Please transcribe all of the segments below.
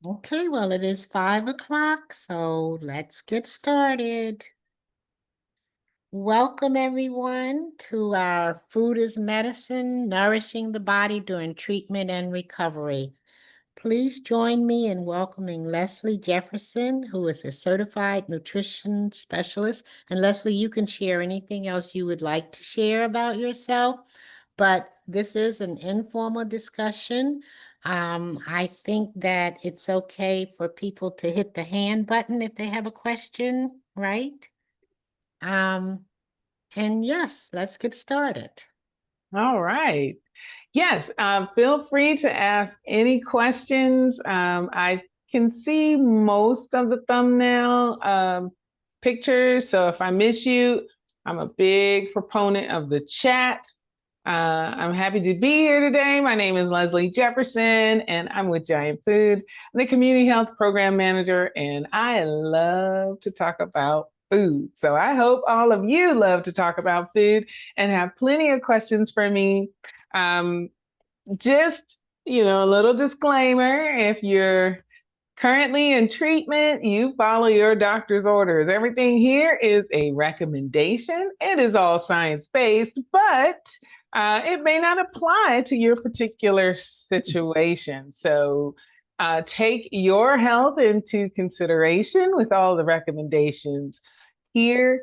Okay, well, it is 5 o'clock, so let's get started. Welcome, everyone, to our Food is Medicine, Nourishing the Body During Treatment and Recovery. Please join me in welcoming Leslie Jefferson, who is a certified nutrition specialist. And Leslie, you can share anything else you would like to share about yourself, but this is an informal discussion. I think that it's okay for people to hit the hand button if they have a question, right? Um, and yes, let's get started. All right. Yes, feel free to ask any questions. I can see most of the thumbnail pictures. So if I miss you, I'm a big proponent of the chat. I'm happy to be here today. My name is Leslie Jefferson, and I'm with Giant Food. I'm the Community Health Program Manager, and I love to talk about food. So I hope all of you love to talk about food and have plenty of questions for me. Um, just, a little disclaimer, if you're currently in treatment, you follow your doctor's orders. Everything here is a recommendation. It is all science-based, but it may not apply to your particular situation. So take your health into consideration with all the recommendations here.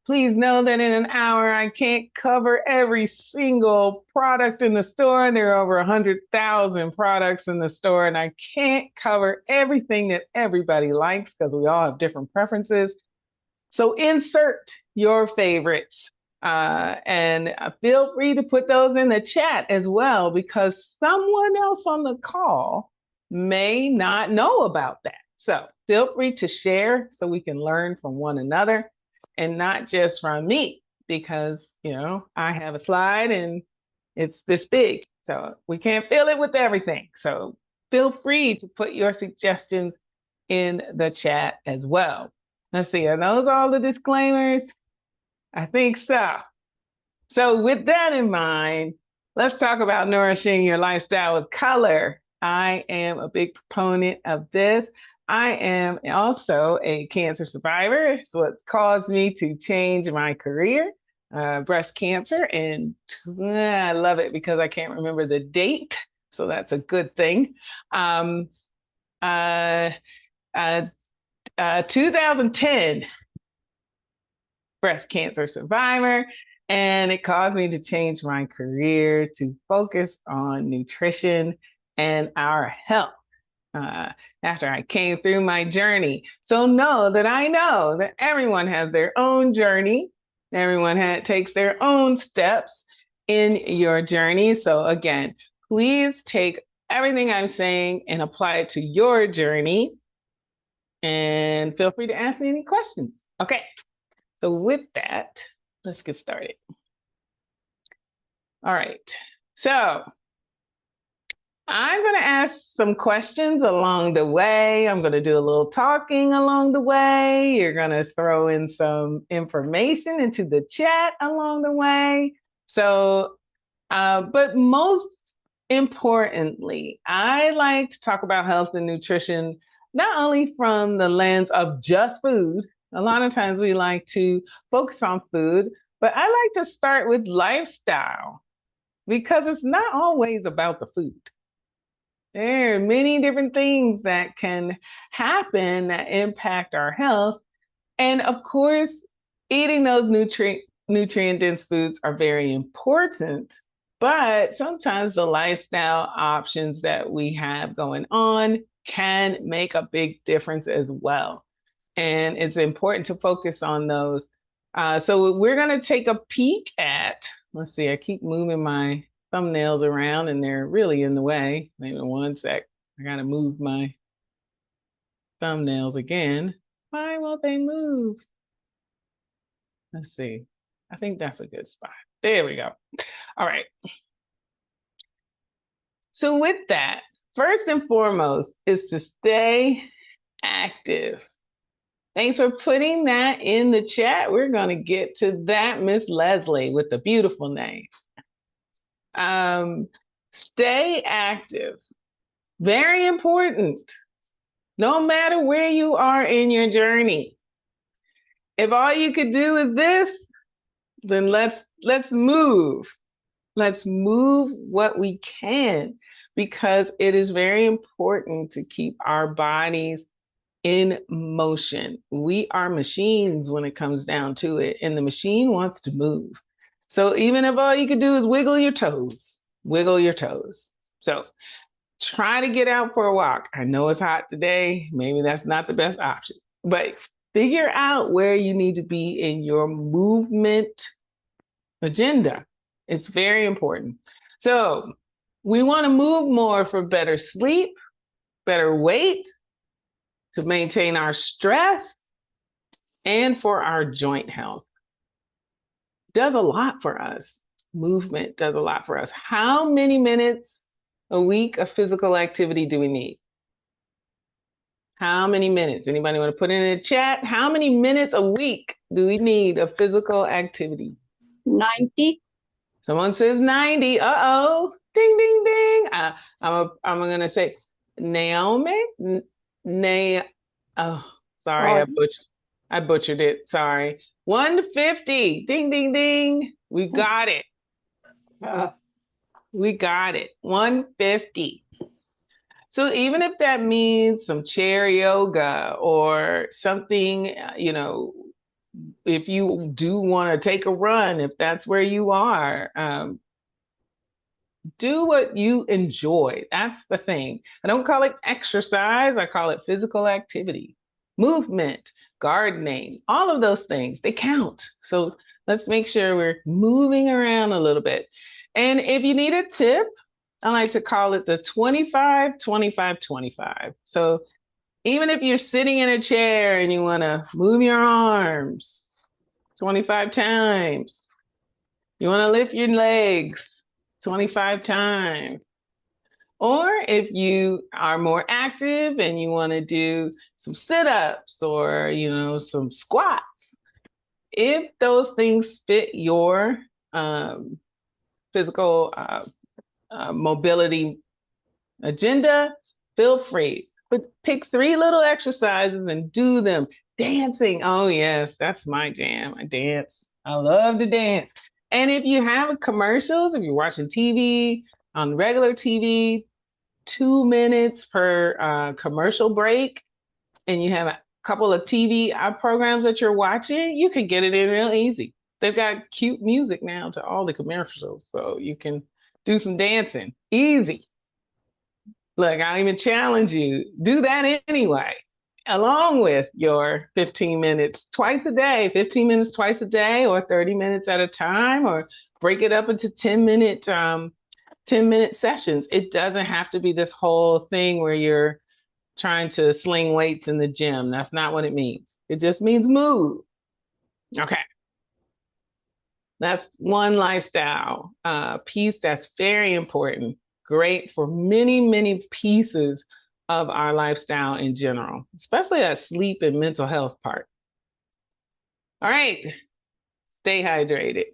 Please know that in an hour, I can't cover every single product in the store. There are over 100,000 products in the store, and I can't cover everything that everybody likes because we all have different preferences. So insert your favorites and feel free to put those in the chat as well, because someone else on the call may not know about that. So feel free to share so we can learn from one another and not just from me, because, I have a slide and it's this big. So we can't fill it with everything. So feel free to put your suggestions in the chat as well. Let's see, are those all the disclaimers? I think so. So with that in mind, let's talk about nourishing your lifestyle with color. I am a big proponent of this. I am also a cancer survivor. It's what's caused me to change my career, breast cancer. And I love it because I can't remember the date. So that's a good thing. 2010, breast cancer survivor. And it caused me to change my career to focus on nutrition and our health after I came through my journey. So know that everyone has their own journey. Everyone takes their own steps in your journey. So again, please take everything I'm saying and apply it to your journey. And feel free to ask me any questions. Okay, so with that, let's get started. All right, so I'm going to ask some questions along the way. I'm going to do a little talking along the way. You're going to throw in some information into the chat along the way. So, but most importantly, I like to talk about health and nutrition, not only from the lens of just food. A lot of times we like to focus on food, but I like to start with lifestyle because it's not always about the food. There are many different things that can happen that impact our health. And of course, eating those nutrient-dense foods are very important, but sometimes the lifestyle options that we have going on can make a big difference as well. And it's important to focus on those. So we're going to take a peek at, let's see, I keep moving my thumbnails around and they're really in the way. Maybe one sec. I got to move my thumbnails again. Why won't they move? Let's see. I think that's a good spot. There we go. All right. So with that, first and foremost is to stay active. Thanks for putting that in the chat. We're going to get to that, Miss Leslie, with the beautiful name. Stay active. Very important. No matter where you are in your journey. If all you could do is this, then let's move. Let's move what we can, because it is very important to keep our bodies in motion. We are machines when it comes down to it, and the machine wants to move. So even if all you could do is wiggle your toes, wiggle your toes. So try to get out for a walk. I know it's hot today. Maybe that's not the best option, but figure out where you need to be in your movement agenda. It's very important. So we want to move more for better sleep, better weight, to maintain our stress, and for our joint health. Does a lot for us. Movement does a lot for us. How many minutes a week of physical activity do we need? How many minutes? Anybody want to put it in the chat? How many minutes a week do we need of physical activity? 90. Someone says 90. Uh-oh. Ding, ding, ding. I'm going to say Naomi. Oh, sorry. I butchered it. Sorry. 150. Ding, ding, ding. We got it. We got it. 150. So even if that means some chair yoga or something, if you do want to take a run, if that's where you are, do what you enjoy. That's the thing. I don't call it exercise. I call it physical activity, movement, gardening, all of those things, they count. So let's make sure we're moving around a little bit. And if you need a tip, I like to call it the 25, 25, 25. So even if you're sitting in a chair and you want to move your arms 25 times, you want to lift your legs 25 times. Or if you are more active and you want to do some sit-ups or, some squats, if those things fit your physical mobility agenda, feel free. But pick 3 little exercises and do them. Dancing. Oh, yes, that's my jam. I dance. I love to dance. And if you have commercials, if you're watching TV, on regular TV, 2 minutes per commercial break, and you have a couple of TV programs that you're watching, you can get it in real easy. They've got cute music now to all the commercials, so you can do some dancing. Easy. Look, I'll even challenge you. Do that anyway, along with your 15 minutes twice a day, 15 minutes twice a day, or 30 minutes at a time, or break it up into 10-minute 10-minute sessions. It doesn't have to be this whole thing where you're trying to sling weights in the gym. That's not what it means. It just means move. Okay. That's one lifestyle piece that's very important. Great for many, many pieces of our lifestyle in general, especially that sleep and mental health part. All right. Stay hydrated.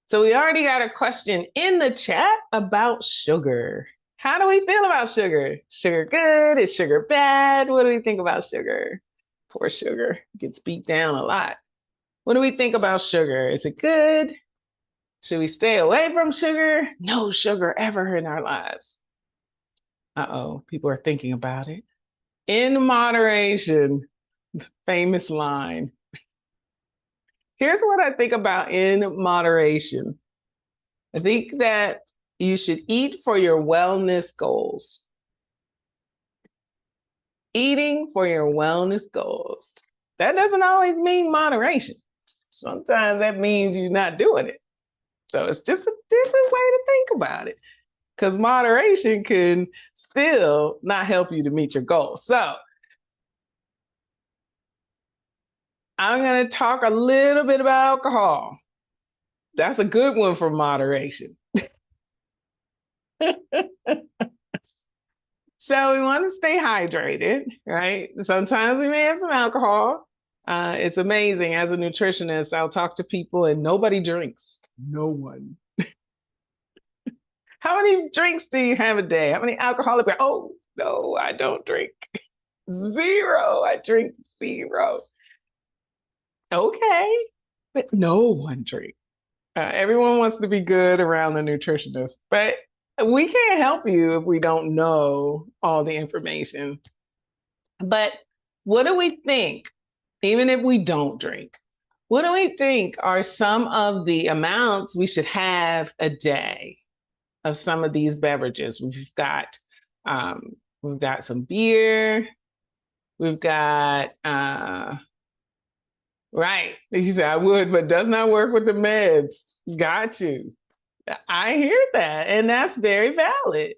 So we already got a question in the chat about sugar. How do we feel about sugar? Sugar good? Is sugar bad? What do we think about sugar? Poor sugar gets beat down a lot. What do we think about sugar? Is it good? Should we stay away from sugar? No sugar ever in our lives. Uh-oh, people are thinking about it. In moderation, the famous line. Here's what I think about in moderation. I think that you should eat for your wellness goals. Eating for your wellness goals. That doesn't always mean moderation. Sometimes that means you're not doing it. So it's just a different way to think about it, because moderation can still not help you to meet your goals. So I'm going to talk a little bit about alcohol. That's a good one for moderation. So we want to stay hydrated, right? Sometimes we may have some alcohol. It's amazing. As a nutritionist, I'll talk to people and nobody drinks. No one. How many drinks do you have a day? How many alcoholic? Oh, no, I don't drink. Zero. I drink zero. Okay, but no one drinks. Everyone wants to be good around the nutritionist, but we can't help you if we don't know all the information. But what do we think, even if we don't drink? What do we think are some of the amounts we should have a day of some of these beverages? We've got some beer. We've got right. You said I would, but does not work with the meds. Got you. I hear that, and that's very valid.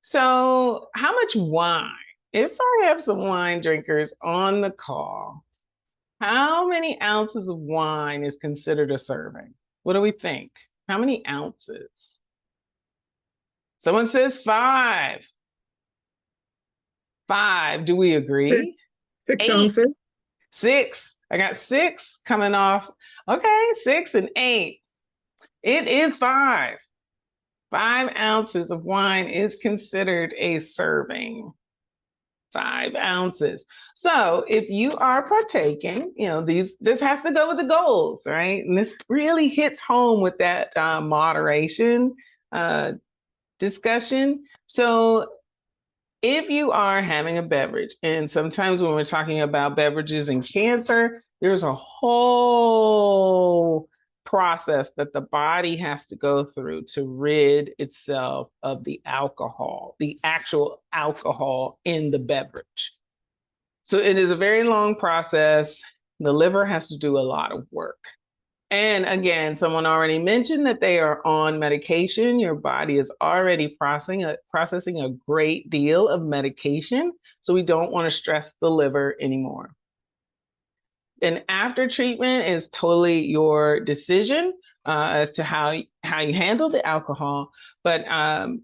So, how much wine? If I have some wine drinkers on the call, how many ounces of wine is considered a serving? What do we think? How many ounces? Someone says 5. 5. Do we agree? 6 8. ounces. 6. I got 6 coming off. Okay, 6 and 8. It is 5. 5 ounces of wine is considered a serving. 5 ounces. So if you are partaking, this has to go with the goals, right? And this really hits home with that moderation discussion. So if you are having a beverage, and sometimes when we're talking about beverages and cancer, there's a whole process that the body has to go through to rid itself of the alcohol, the actual alcohol in the beverage. So it is a very long process. The liver has to do a lot of work. And again, someone already mentioned that they are on medication. Your body is already processing a great deal of medication. So we don't want to stress the liver anymore. And after treatment is totally your decision as to how you handle the alcohol. But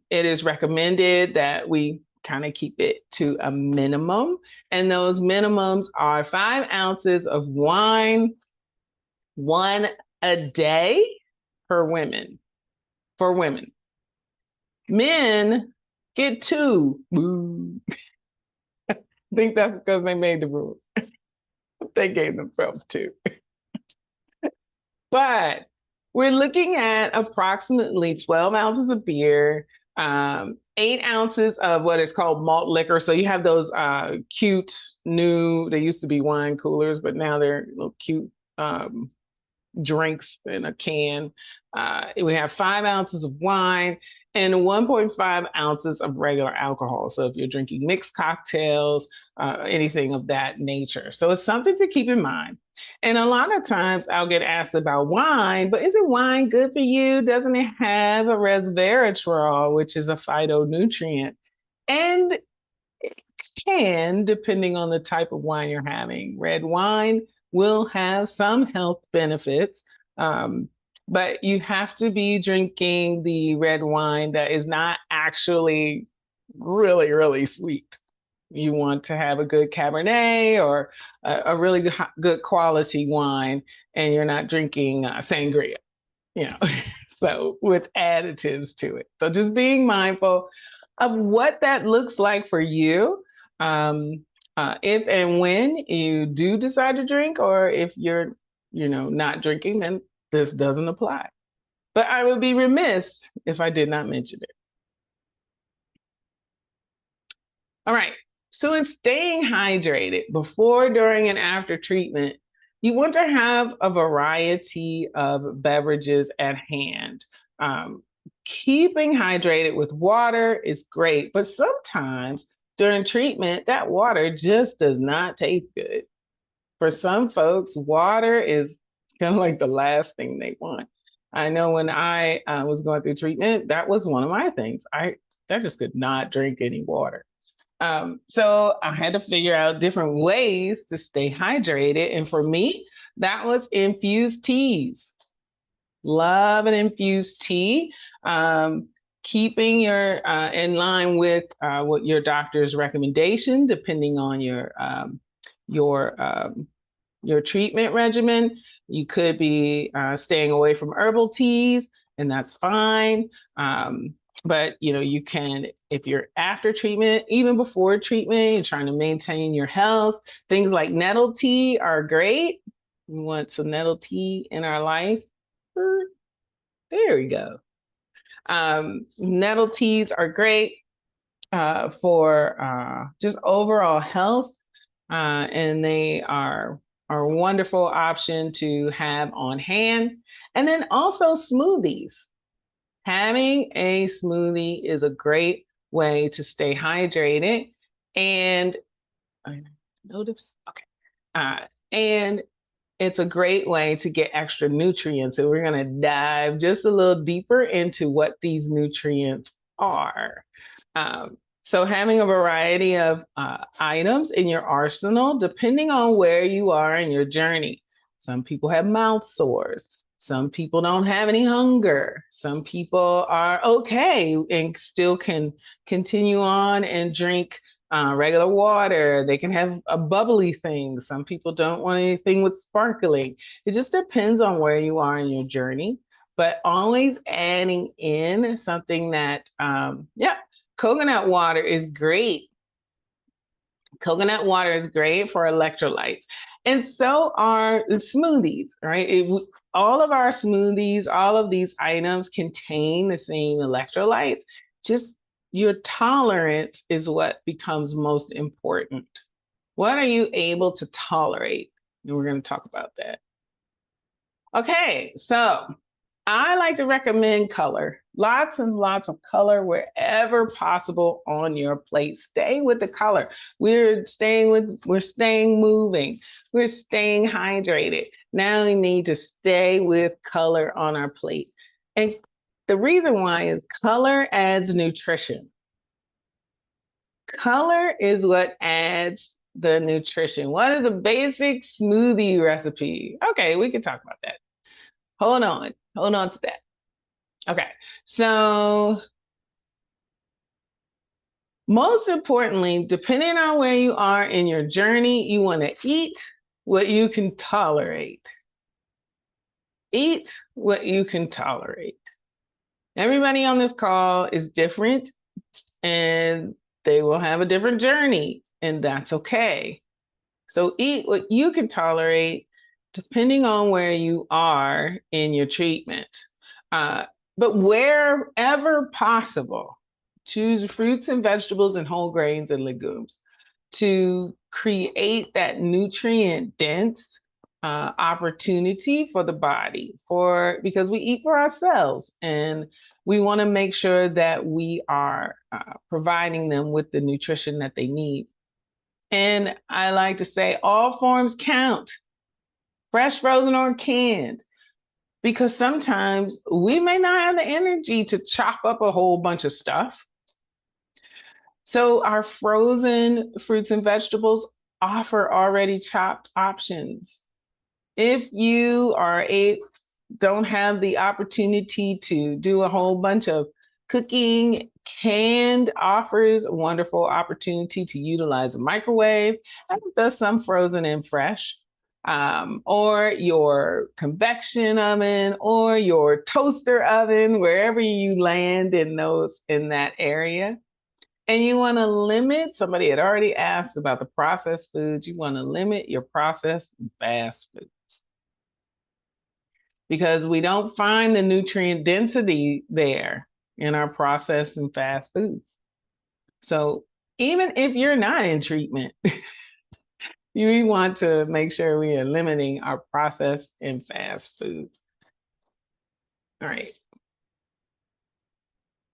it is recommended that we kind of keep it to a minimum. And those minimums are 5 ounces of wine, 1 a day for women. Men get 2. Boo. I think that's because they made the rules. They gave themselves 2. But we're looking at approximately 12 ounces of beer, 8 ounces of what is called malt liquor. So you have those cute new, they used to be wine coolers, but now they're little cute drinks in a can. We have 5 ounces of wine and 1.5 ounces of regular alcohol. So if you're drinking mixed cocktails, anything of that nature. So it's something to keep in mind. And a lot of times I'll get asked about wine, but isn't wine good for you? Doesn't it have a resveratrol, which is a phytonutrient? And it can, depending on the type of wine you're having. Red wine will have some health benefits, but you have to be drinking the red wine that is not actually really, really sweet. You want to have a good Cabernet or a really good quality wine, and you're not drinking sangria, so with additives to it. So just being mindful of what that looks like for you. If and when you do decide to drink, or if you're, not drinking, then this doesn't apply. But I would be remiss if I did not mention it. All right. So in staying hydrated before, during, and after treatment, you want to have a variety of beverages at hand. Keeping hydrated with water is great, but sometimes during treatment, that water just does not taste good. For some folks, water is kind of like the last thing they want. I know when I was going through treatment, that was one of my things. I just could not drink any water. So I had to figure out different ways to stay hydrated. And for me, that was infused teas. Love an infused tea. Keeping your in line with what your doctor's recommendation, depending on your treatment regimen. You could be staying away from herbal teas, and that's fine. But you can, if you're after treatment, even before treatment, you're trying to maintain your health, things like nettle tea are great. We want some nettle tea in our life. There we go. Nettle teas are great for just overall health, and they are a wonderful option to have on hand. And then also smoothies. Having a smoothie is a great way to stay hydrated. And I notice, okay. And it's a great way to get extra nutrients. So we're going to dive just a little deeper into what these nutrients are. So having a variety of items in your arsenal, depending on where you are in your journey. Some people have mouth sores. Some people don't have any hunger. Some people are okay and still can continue on and drink regular water. They can have a bubbly thing. Some people don't want anything with sparkling. It just depends on where you are in your journey, but always adding in something that, coconut water is great. Coconut water is great for electrolytes. And so are the smoothies, right? All of our smoothies, all of these items contain the same electrolytes. Just your tolerance is what becomes most important. What are you able to tolerate? And we're going to talk about that. Okay, so I like to recommend color. Lots and lots of color wherever possible on your plate. Stay with the color. We're staying moving. We're staying hydrated. Now we need to stay with color on our plate. And the reason why is color adds nutrition. Color is what adds the nutrition. What is the basic smoothie recipe? Okay, we can talk about that. Hold on to that. Okay, so most importantly, depending on where you are in your journey, you want to eat what you can tolerate. Eat what you can tolerate. Everybody on this call is different and they will have a different journey, and that's okay. So eat what you can tolerate depending on where you are in your treatment. But wherever possible, choose fruits and vegetables and whole grains and legumes to create that nutrient-dense opportunity for the body, because we eat for ourselves and we want to make sure that we are providing them with the nutrition that they need. And I like to say all forms count, fresh, frozen, or canned, because sometimes we may not have the energy to chop up a whole bunch of stuff. So our frozen fruits and vegetables offer already chopped options. If you don't have the opportunity to do a whole bunch of cooking, canned offers a wonderful opportunity to utilize a microwave, and does some frozen and fresh, or your convection oven or your toaster oven, wherever you land in that area. And you want to limit, somebody had already asked about the processed foods, you want to limit your processed and fast foods, because we don't find the nutrient density there in our processed and fast foods. So even if you're not in treatment, we want to make sure we are limiting our processed and fast foods. All right.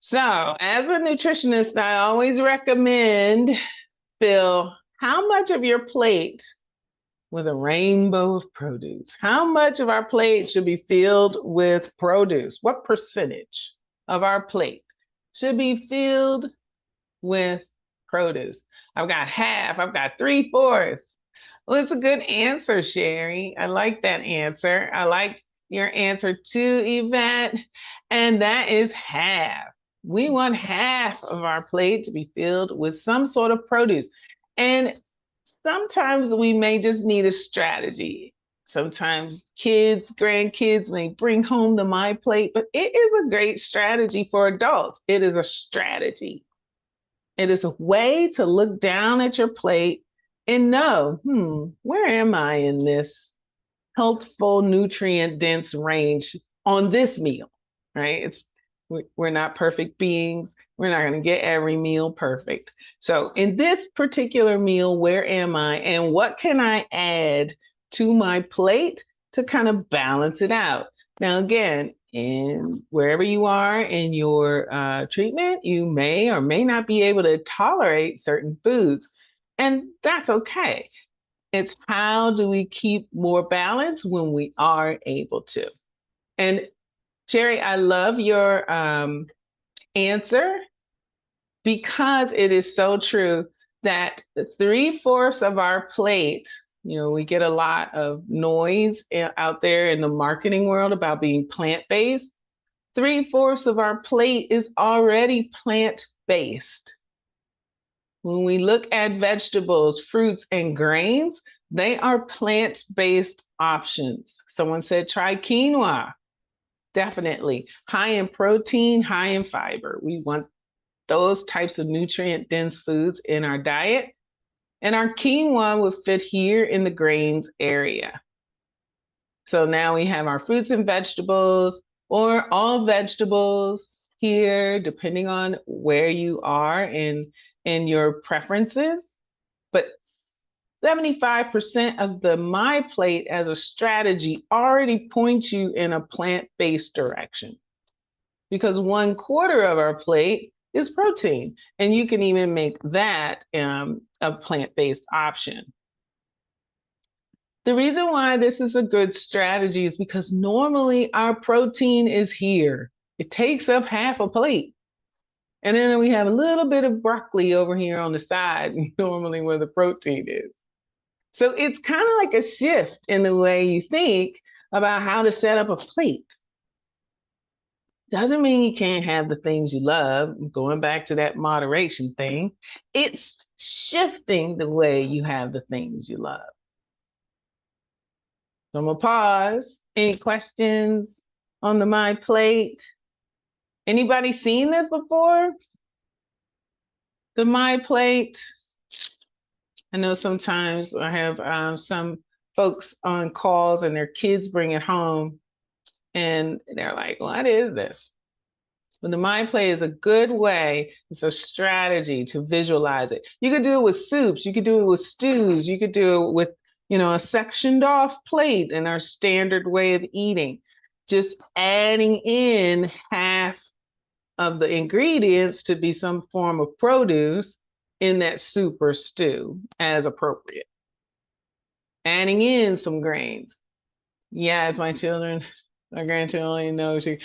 So as a nutritionist, I always recommend, fill how much of your plate with a rainbow of produce? How much of our plate should be filled with produce? What percentage of our plate should be filled with produce? I've got half, I've got 3/4. Well, it's a good answer, Sherry. I like that answer. I like your answer too, Yvette. And that is half. We want half of our plate to be filled with some sort of produce. And sometimes we may just need a strategy. Sometimes kids, grandkids may bring home the My Plate, but it is a great strategy for adults. It is a strategy. It is a way to look down at your plate and know, where am I in this healthful, nutrient dense range on this meal, right? We're not perfect beings. We're not going to get every meal perfect. So in this particular meal, where am I and what can I add to my plate to kind of balance it out? Now, again, in wherever you are in your treatment, you may or may not be able to tolerate certain foods, and that's okay. It's how do we keep more balance when we are able to? And Sherry, I love your answer because it is so true that 3/4 of our plate, we get a lot of noise out there in the marketing world about being plant-based. 3/4 of our plate is already plant-based. When we look at vegetables, fruits, and grains, they are plant-based options. Someone said, try quinoa. Definitely. High in protein, high in fiber. We want those types of nutrient-dense foods in our diet. And our quinoa will fit here in the grains area. So now we have our fruits and vegetables, or all vegetables here, depending on where you are in your preferences. But 75% of the My Plate as a strategy already points you in a plant-based direction, because 1/4 of our plate is protein, and you can even make that a plant-based option. The reason why this is a good strategy is because normally our protein is here. It takes up half a plate. And then we have a little bit of broccoli over here on the side, normally where the protein is. So it's kind of like a shift in the way you think about how to set up a plate. Doesn't mean you can't have the things you love. Going back to that moderation thing, it's shifting the way you have the things you love. So I'm gonna pause. Any questions on the My Plate? Anybody seen this before? The My Plate. I know sometimes I have some folks on calls and their kids bring it home and they're like, what is this? But the My Plate is a good way. It's a strategy to visualize it. You could do it with soups. You could do it with stews. You could do it with, a sectioned off plate in our standard way of eating. Just adding in half of the ingredients to be some form of produce in that soup or stew as appropriate. Adding in some grains. Yes, my grandchildren know. The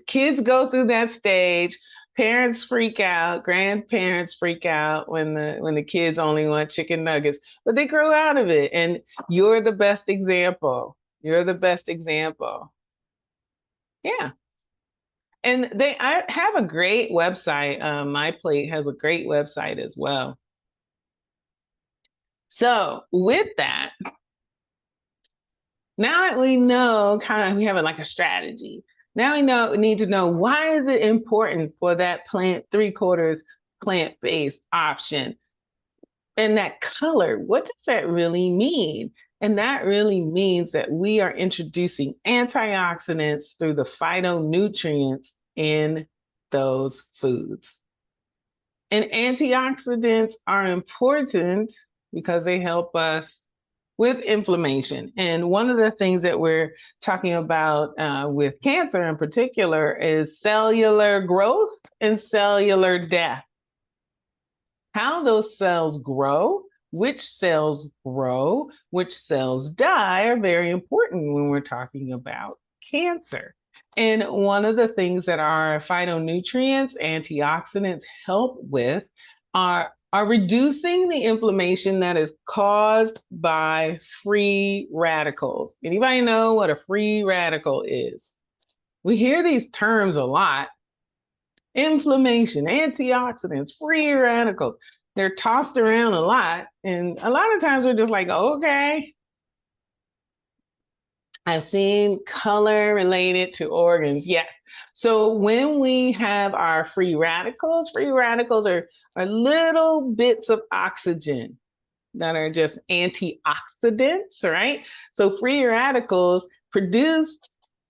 kids go through that stage. Parents freak out, grandparents freak out when the kids only want chicken nuggets, but they grow out of it. And you're the best example. You're the best example. Yeah. And I have a great website. My Plate has a great website as well. So with that, now that we know we have like a strategy. Now we need to know, why is it important for that 3/4 plant-based option? And that color, what does that really mean? And that really means that we are introducing antioxidants through the phytonutrients in those foods. And antioxidants are important because they help us with inflammation. And one of the things that we're talking about with cancer in particular is cellular growth and cellular death. How those cells grow, which cells die are very important when we're talking about cancer. And one of the things that our phytonutrients, antioxidants help with are reducing the inflammation that is caused by free radicals. Anybody know what a free radical is? We hear these terms a lot. Inflammation, antioxidants, free radicals. They're tossed around a lot. And a lot of times we're just like, okay. I've seen color related to organs. Yes. So when we have our free radicals are little bits of oxygen that are just antioxidants, right? So free radicals produce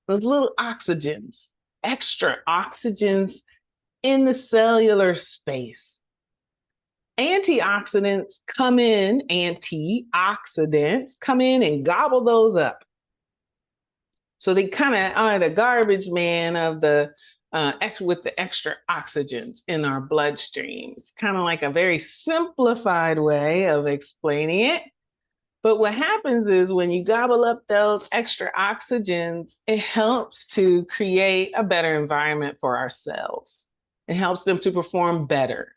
those little oxygens, extra oxygens in the cellular space. Antioxidants come in and gobble those up. So they kind of are the garbage man of the with the extra oxygens in our bloodstream. It's kind of like a very simplified way of explaining it. But what happens is when you gobble up those extra oxygens, it helps to create a better environment for our cells. It helps them to perform better.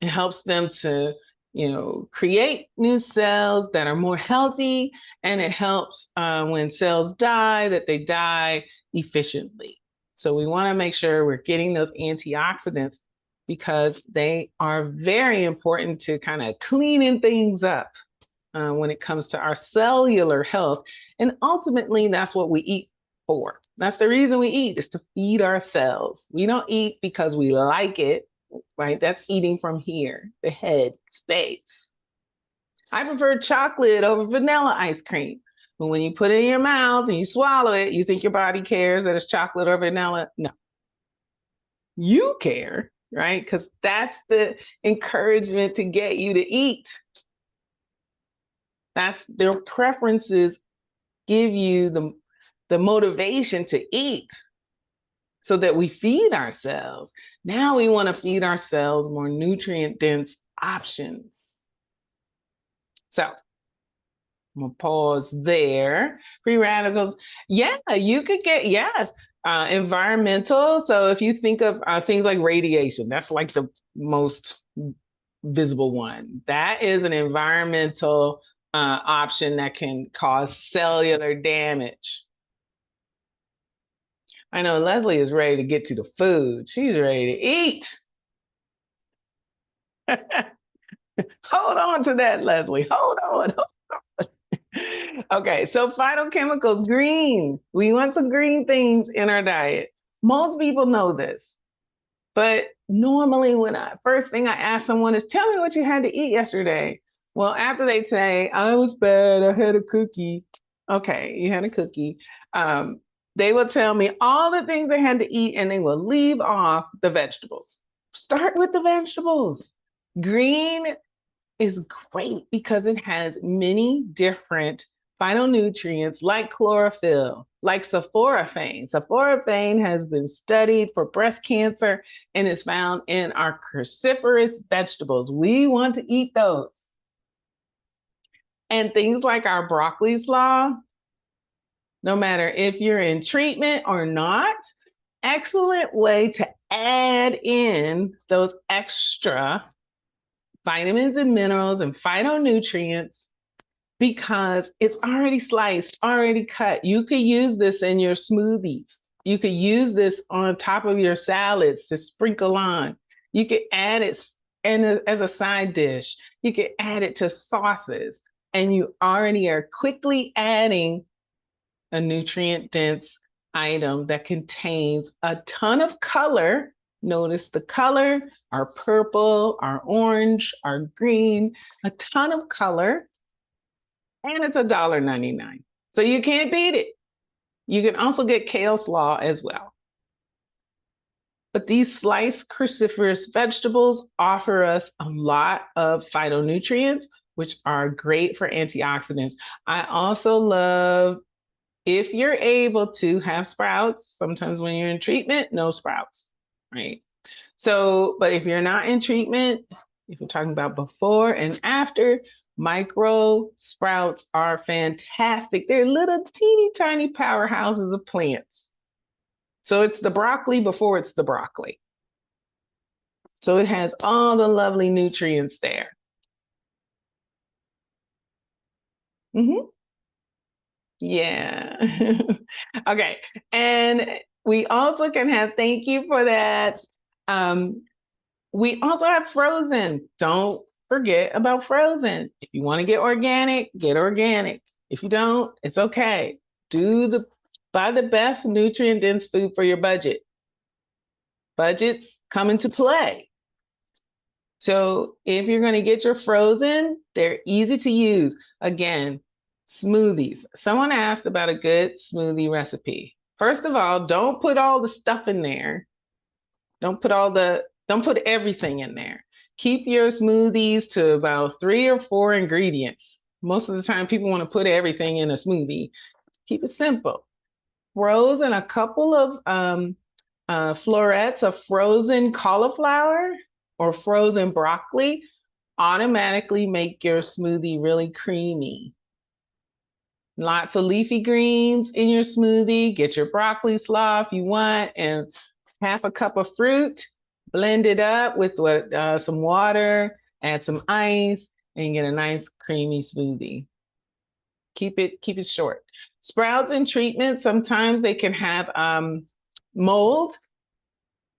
It helps them to, create new cells that are more healthy, and it helps when cells die that they die efficiently. So we want to make sure we're getting those antioxidants because they are very important to kind of cleaning things up when it comes to our cellular health. And ultimately, that's what we eat for. That's the reason we eat, is to feed our cells. We don't eat because we like it, right? That's eating from here, the head space. I prefer chocolate over vanilla ice cream. But when you put it in your mouth and you swallow it, you think your body cares that it's chocolate or vanilla? No. You care, right? Because that's the encouragement to get you to eat. That's their preferences give you the motivation to eat so that we feed ourselves. Now we want to feed ourselves more nutrient-dense options. So I'm going to pause there. Free radicals. Yeah, you could get, yes, environmental. So if you think of things like radiation, that's like the most visible one. That is an environmental option that can cause cellular damage. I know Leslie is ready to get to the food. She's ready to eat. Hold on to that, Leslie. Hold on. Okay, so phytochemicals, green. We want some green things in our diet. Most people know this. But normally first thing I ask someone is, tell me what you had to eat yesterday. Well, after they say, I was bad, I had a cookie. Okay, you had a cookie. They will tell me all the things they had to eat and they will leave off the vegetables. Start with the vegetables. Green is great because it has many different phytonutrients like chlorophyll, like sulforaphane. Sulforaphane has been studied for breast cancer and is found in our cruciferous vegetables. We want to eat those. And things like our broccoli slaw, no matter if you're in treatment or not, excellent way to add in those extra vitamins and minerals and phytonutrients because it's already sliced, already cut. You could use this in your smoothies. You could use this on top of your salads to sprinkle on. You could add it as a side dish. You could add it to sauces, and you already are quickly adding a nutrient-dense item that contains a ton of color. Notice the color, our purple, our orange, our green, a ton of color, and it's $1.99. So you can't beat it. You can also get kale slaw as well. But these sliced cruciferous vegetables offer us a lot of phytonutrients, which are great for antioxidants. I also love, if you're able to have sprouts, sometimes when you're in treatment, no sprouts, right? So, but if you're not in treatment, if you're talking about before and after, micro sprouts are fantastic. They're little teeny tiny powerhouses of plants. So it's the broccoli before it's the broccoli. So it has all the lovely nutrients there. Mm-hmm. Yeah. Okay. And we also can have, thank you for that. We also have frozen. Don't forget about frozen. If you want to get organic, get organic. If you don't, it's okay. Buy the best nutrient-dense food for your budget. Budgets come into play. So if you're going to get your frozen, they're easy to use. Again, smoothies. Someone asked about a good smoothie recipe. First of all, don't put all the stuff in there. Don't put everything in there. Keep your smoothies to about 3 or 4 ingredients. Most of the time, people want to put everything in a smoothie. Keep it simple. Frozen a couple of florets of frozen cauliflower or frozen broccoli automatically make your smoothie really creamy. Lots of leafy greens in your smoothie. Get your broccoli slaw if you want, and half a cup of fruit. Blend it up with some water, add some ice, and get a nice creamy smoothie. Keep it short. Sprouts in treatment, sometimes they can have mold.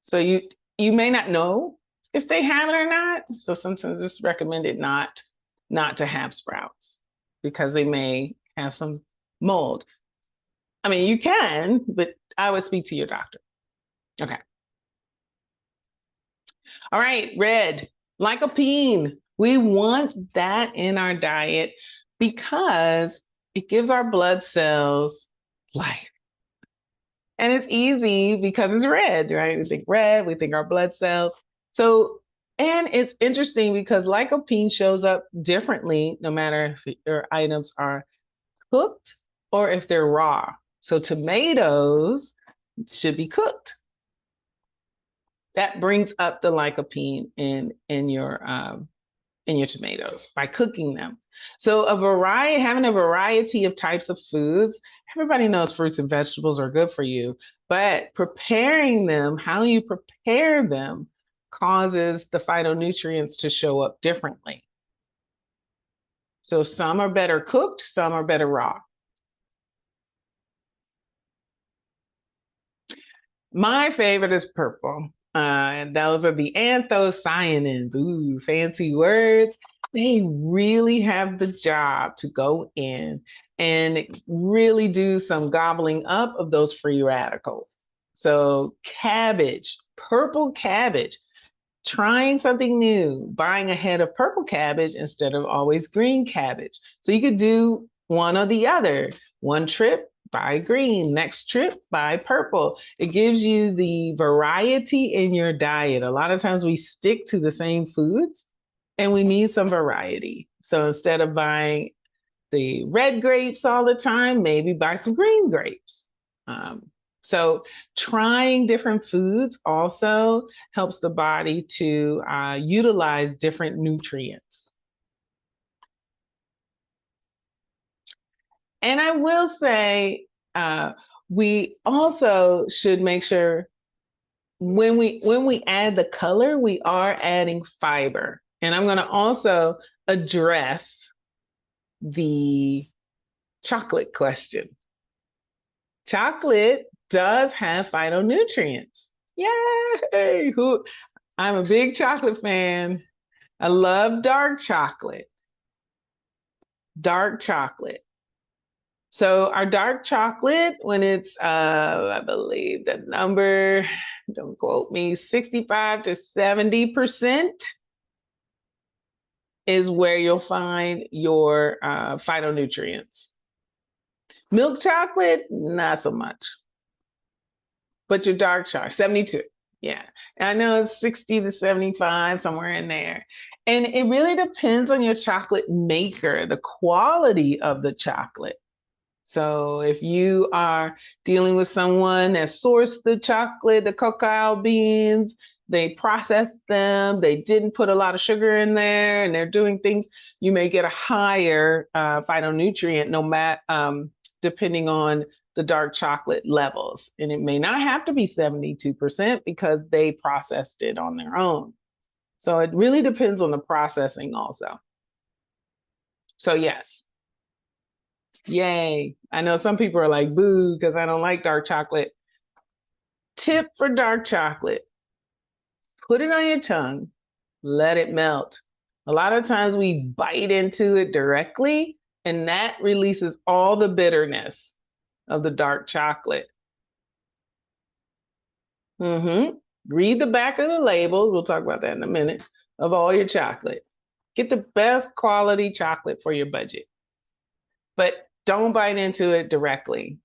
So you may not know if they have it or not. So sometimes it's recommended not to have sprouts because they may have some mold. I mean, you can, but I would speak to your doctor. Okay. All right, red, lycopene. We want that in our diet because it gives our blood cells life. And it's easy because it's red, right? We think red, we think our blood cells. So, and it's interesting because lycopene shows up differently no matter if your items are cooked or if they're raw. So tomatoes should be cooked. That brings up the lycopene in your tomatoes by cooking them. So having a variety of types of foods. Everybody knows fruits and vegetables are good for you, but preparing them, how you prepare them, causes the phytonutrients to show up differently. So some are better cooked, some are better raw. My favorite is purple. And those are the anthocyanins. Ooh, fancy words. They really have the job to go in and really do some gobbling up of those free radicals. So cabbage, purple cabbage, trying something new, buying a head of purple cabbage instead of always green cabbage. So you could do one or the other. One trip, buy green. Next trip, buy purple. It gives you the variety in your diet. A lot of times we stick to the same foods and we need some variety. So instead of buying the red grapes all the time, maybe buy some green grapes. So trying different foods also helps the body to utilize different nutrients. And I will say, we also should make sure when we add the color, we are adding fiber. And I'm going to also address the chocolate question. Chocolate does have phytonutrients. Yay! I'm a big chocolate fan. I love dark chocolate. Dark chocolate. So our dark chocolate, when it's, I believe the number, don't quote me, 65 to 70% is where you'll find your phytonutrients. Milk chocolate, not so much. But your dark chocolate, 72. Yeah. And I know it's 60 to 75, somewhere in there. And it really depends on your chocolate maker, the quality of the chocolate. So if you are dealing with someone that sourced the chocolate, the cacao beans, they processed them, they didn't put a lot of sugar in there, and they're doing things, you may get a higher phytonutrient depending on the dark chocolate levels. And it may not have to be 72% because they processed it on their own. So it really depends on the processing also. So yes. Yay. I know some people are like, boo, because I don't like dark chocolate. Tip for dark chocolate. Put it on your tongue. Let it melt. A lot of times we bite into it directly And that releases all the bitterness of the dark chocolate. Read the back of the labels. We'll talk about that in a minute, of all your chocolate. Get the best quality chocolate for your budget. But don't bite into it directly.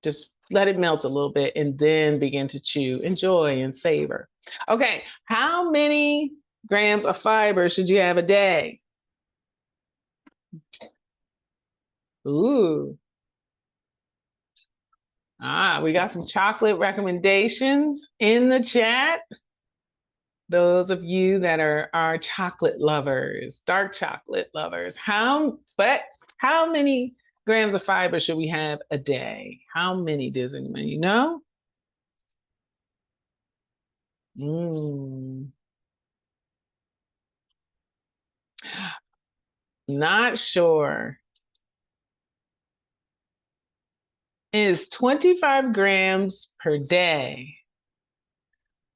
Just let it melt a little bit and then begin to chew, enjoy, and savor. Okay, how many grams of fiber should you have a day? Ooh. We got some chocolate recommendations in the chat. Those of you that are chocolate lovers, dark chocolate lovers, how many grams of fiber should we have a day? How many does anybody know? Not sure. It is 25 grams per day.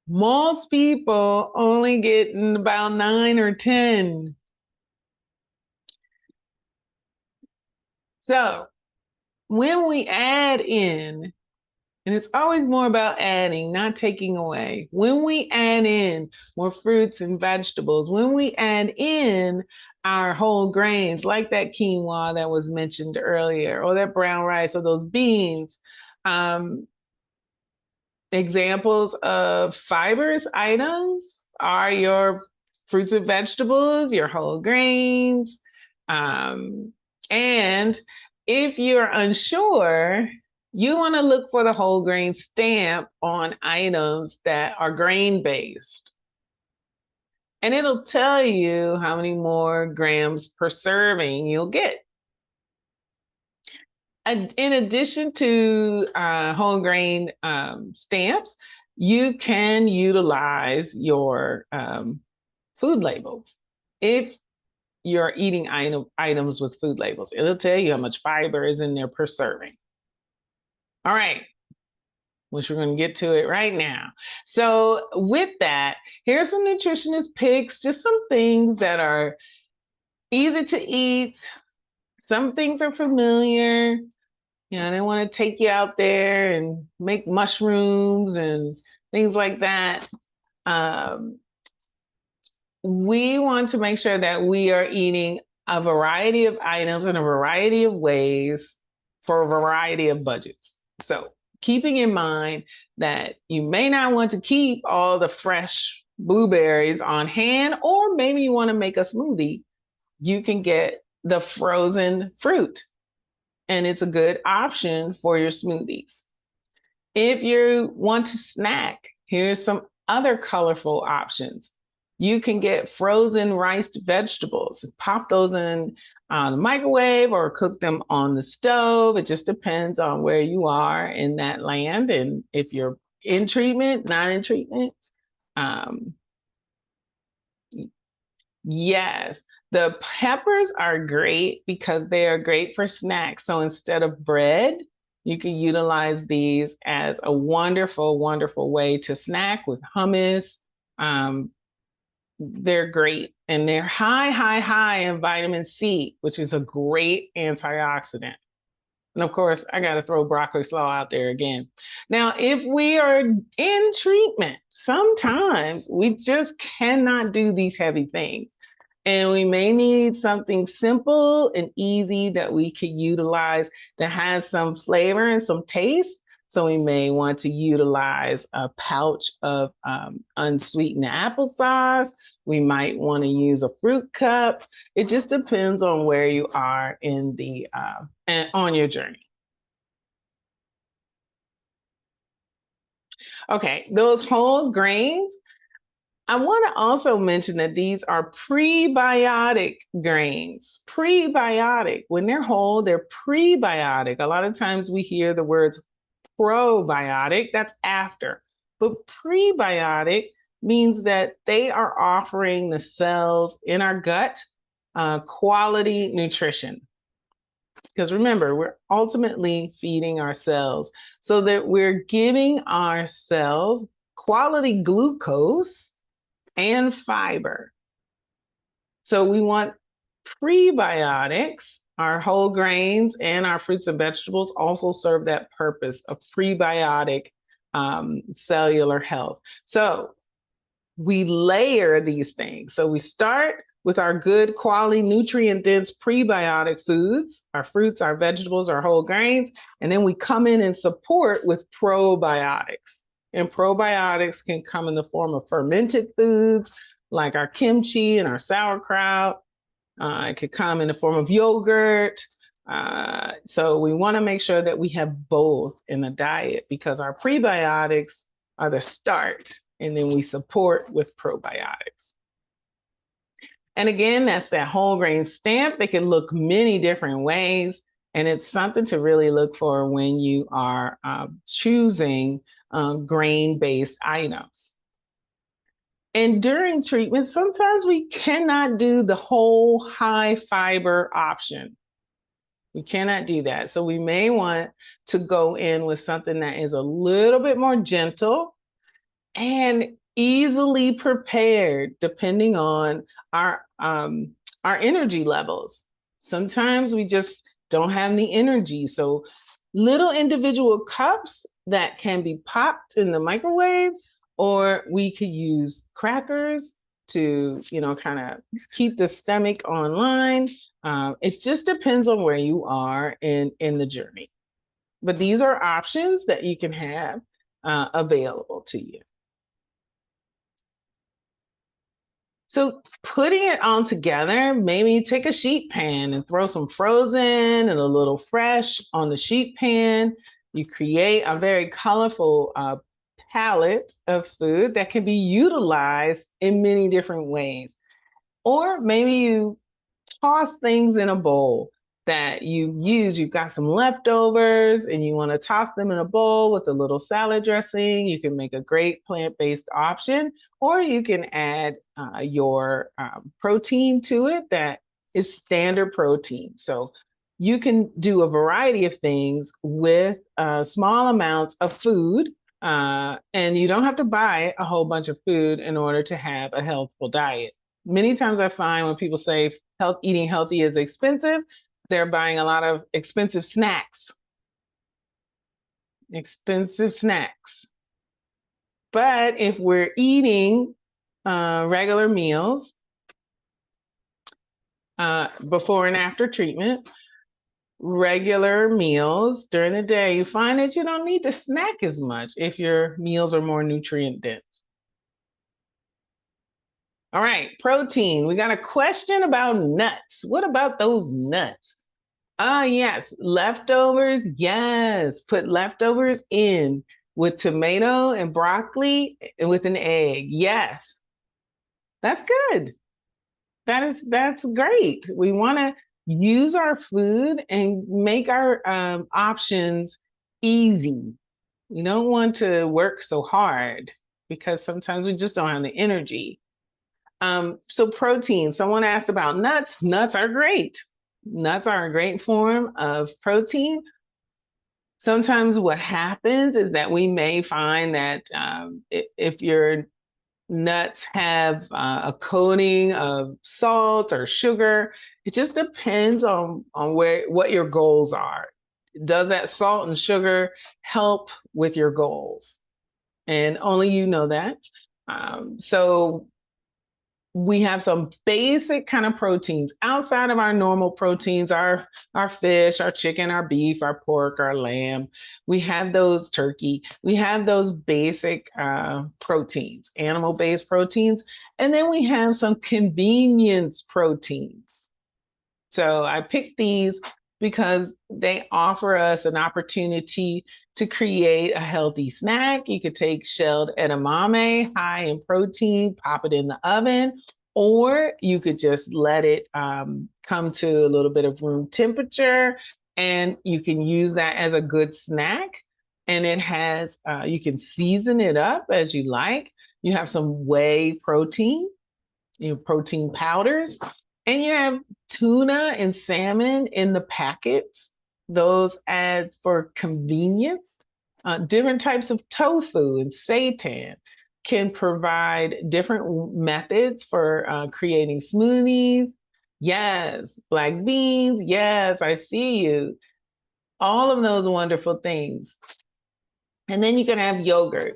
Most people only getting about 9 or 10. So when we add in, and it's always more about adding, not taking away. When we add in more fruits and vegetables, when we add in our whole grains, like that quinoa that was mentioned earlier, or that brown rice, or those beans, examples of fibrous items are your fruits and vegetables, your whole grains. And if you're unsure, you want to look for the whole grain stamp on items that are grain-based. And it'll tell you how many more grams per serving you'll get. In addition to whole grain stamps, you can utilize your food labels. If you're eating items with food labels, it'll tell you how much fiber is in there per serving. All right, which we're going to get to it right now. So with that, here's some nutritionist picks, just some things that are easy to eat. Some things are familiar. You know, they want to take you out there and make mushrooms and things like that. We want to make sure that we are eating a variety of items in a variety of ways for a variety of budgets. So keeping in mind that you may not want to keep all the fresh blueberries on hand, or maybe you want to make a smoothie, you can get the frozen fruit. And it's a good option for your smoothies. If you want to snack, here's some other colorful options. You can get frozen riced vegetables. Pop those in the microwave or cook them on the stove. It just depends on where you are in that land and if you're in treatment, not in treatment. Yes, the peppers are great because they are great for snacks. So instead of bread, you can utilize these as a wonderful, wonderful way to snack with hummus. They're great, and they're high in vitamin C, which is a great antioxidant. And of course, I got to throw broccoli slaw out there again. Now, if we are in treatment, sometimes we just cannot do these heavy things. And we may need something simple and easy that we could utilize that has some flavor and some taste. So we may want to utilize a pouch of unsweetened applesauce. We might want to use a fruit cup. It just depends on where you are in the and on your journey. Okay, those whole grains. I want to also mention that these are prebiotic grains. Prebiotic. When they're whole, they're prebiotic. A lot of times we hear the words probiotic, that's after. But prebiotic means that they are offering the cells in our gut quality nutrition. Because remember, we're ultimately feeding our cells so that we're giving our cells quality glucose and fiber. So we want prebiotics our whole grains and our fruits and vegetables also serve that purpose of prebiotic cellular health. So we layer these things. So we start with our good quality, nutrient dense prebiotic foods, our fruits, our vegetables, our whole grains, and then we come in and support with probiotics. And probiotics can come in the form of fermented foods like our kimchi and our sauerkraut. It could come in the form of yogurt. So we want to make sure that we have both in the diet because our prebiotics are the start, and then we support with probiotics. And again, that's that whole grain stamp. They can look many different ways, and it's something to really look for when you are choosing grain-based items. And during treatment, sometimes we cannot do the whole high fiber option. We cannot do that. So we may want to go in with something that is a little bit more gentle and easily prepared depending on our energy levels. Sometimes we just don't have the energy. So little individual cups that can be popped in the microwave, or we could use crackers to, kind of keep the stomach online. It just depends on where you are in the journey. But these are options that you can have available to you. So putting it all together, maybe take a sheet pan and throw some frozen and a little fresh on the sheet pan. You create a very colorful palette of food that can be utilized in many different ways. Or maybe you toss things in a bowl that you've got some leftovers and you want to toss them in a bowl with a little salad dressing. You can make a great plant-based option, or you can add your protein to it that is standard protein. So you can do a variety of things with small amounts of food, and you don't have to buy a whole bunch of food in order to have a healthful diet. Many times I find when people say eating healthy is expensive, they're buying a lot of expensive snacks. Expensive snacks. But if we're eating regular meals before and after treatment, regular meals during the day, you find that you don't need to snack as much if your meals are more nutrient dense. All right, protein. We got a question about nuts. What about those nuts? Yes, leftovers. Yes, put leftovers in with tomato and broccoli and with an egg. Yes, that's good. That's great. We want to use our food and make our options easy. We don't want to work so hard because sometimes we just don't have the energy. So protein, someone asked about nuts. Nuts are great. Nuts are a great form of protein. Sometimes what happens is that we may find that if your nuts have a coating of salt or sugar, it just depends on what your goals are. Does that salt and sugar help with your goals? And only you know that. So we have some basic kind of proteins outside of our normal proteins, our fish, our chicken, our beef, our pork, our lamb. We have those turkey. We have those basic proteins, animal-based proteins. And then we have some convenience proteins. So I picked these because they offer us an opportunity to create a healthy snack. You could take shelled edamame, high in protein, pop it in the oven, or you could just let it come to a little bit of room temperature, and you can use that as a good snack. And it has, you can season it up as you like. You have some whey protein, protein powders, and you have tuna and salmon in the packets. Those add for convenience. Different types of tofu and seitan can provide different methods for creating smoothies. Yes. Black beans. Yes, I see you. All of those wonderful things. And then you can have yogurt.